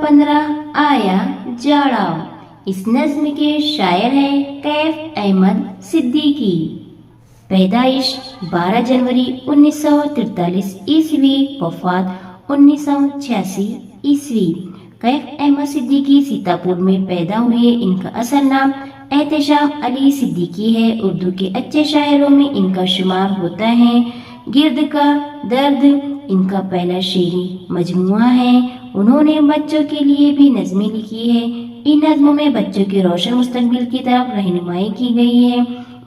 15 آیا جاڑا۔ اس نظم کے شاعر ہیں کیف احمد صدیقی۔ پیدائش 12 جنوری 1943 عیسوی، وفات 1986 عیسوی۔ کیف احمد صدیقی سیتاپور میں پیدا ہوئے۔ ان کا اصل نام احتشام علی صدیقی ہے۔ اردو کے اچھے شاعروں میں ان کا شمار ہوتا ہے۔ گرد کا درد ان کا پہلا شعری مجموعہ ہے۔ انہوں نے بچوں کے لیے بھی نظمیں لکھی ہے۔ ان نظموں میں بچوں کے روشن مستقبل کی طرف رہنمائی کی گئی ہے۔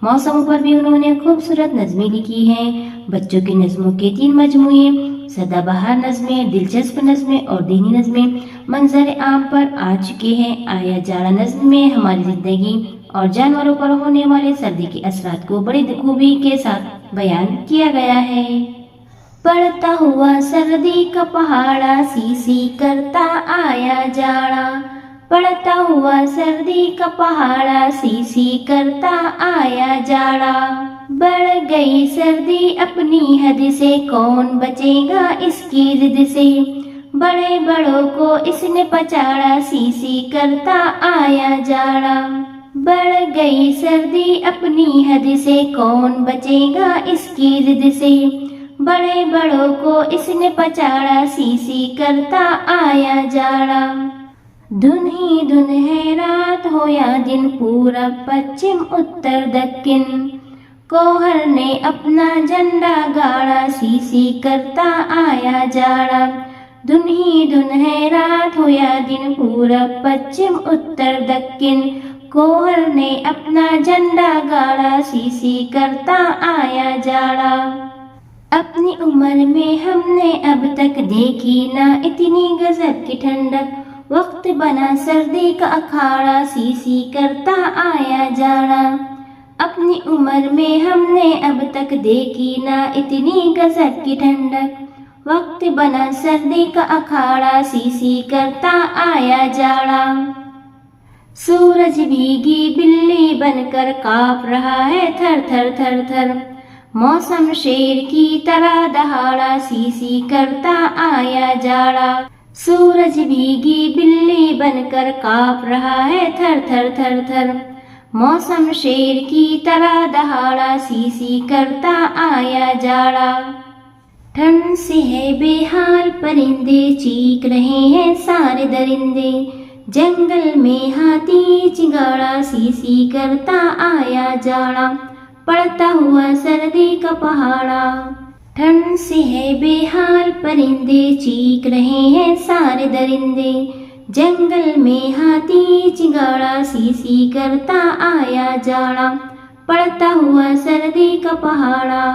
موسموں پر بھی انہوں نے خوبصورت نظمیں لکھی ہیں۔ بچوں کی نظموں کے 3 مجموعے سدا بہار نظمیں، دلچسپ نظمیں اور دینی نظمیں منظر عام پر آ چکے ہیں۔ آیا جاڑا نظم میں ہماری زندگی اور جانوروں پر ہونے والے سردی کے اثرات کو بڑی خوبی کے ساتھ بیان کیا گیا ہے۔ پڑتا ہوا سردی کا پہاڑا، سی سی کرتا آیا جاڑا۔ پڑتا ہوا سردی کا پہاڑا، سی سی کرتا آیا جاڑا۔ بڑھ گئی سردی اپنی حد سے، کون بچے گا اس کی ضد سے۔ بڑے بڑوں کو اس نے پچاڑا، سی سی کرتا آیا جاڑا۔ بڑھ گئی سردی اپنی حد سے، کون بچے گا اس کی ضد سے۔ بڑے بڑوں کو اس نے پچاڑا، سی سی کرتا آیا جاڑا۔ دھن ہی دھن ہے رات ہو یا دن، پورب پچھم اتر دکن، کوہر نے اپنا جھنڈا گاڑا، سی سی کرتا آیا جاڑا۔ دھن ہی دھن ہے رات ہو یا دن، پورب پچھم اتر دکن، کوہر نے اپنا جھنڈا گاڑا، سی سی کرتا آیا جاڑا۔ اپنی عمر میں ہم نے اب تک دیکھی نہ اتنی غضب کی ٹھنڈک، وقت بنا سردی کا اکھاڑا، سی سی کرتا آیا جاڑا۔ اپنی عمر میں ہم نے اب تک دیکھی نہ اتنی غضب کی ٹھنڈک، وقت بنا سردی کا اکھاڑا، سی سی کرتا آیا جاڑا۔ سورج بھیگی بلی بن کر کانپ رہا ہے تھر تھر تھر تھر، موسم شیر کی طرح دہاڑا، سی سی کرتا آیا جاڑا۔ سورج بھیگی بلی بن کر کانپ رہا ہے تھر تھر تھر تھر، موسم شیر کی طرح دہاڑا، سی سی کرتا آیا جاڑا۔ ٹھنڈ سے ہے بے حال پرندے، چیخ رہے ہیں سارے درندے، جنگل میں ہاتھی چنگاڑا، سی سی کرتا آیا جاڑا۔ پڑتا ہوا سردی کا پہاڑا۔ ٹھنڈ سے ہے بے حال پرندے، چیخ رہے ہیں سارے درندے، جنگل میں ہاتھی چنگاڑا، سی سی کرتا آیا جاڑا۔ پڑتا ہوا سردی کا پہاڑا۔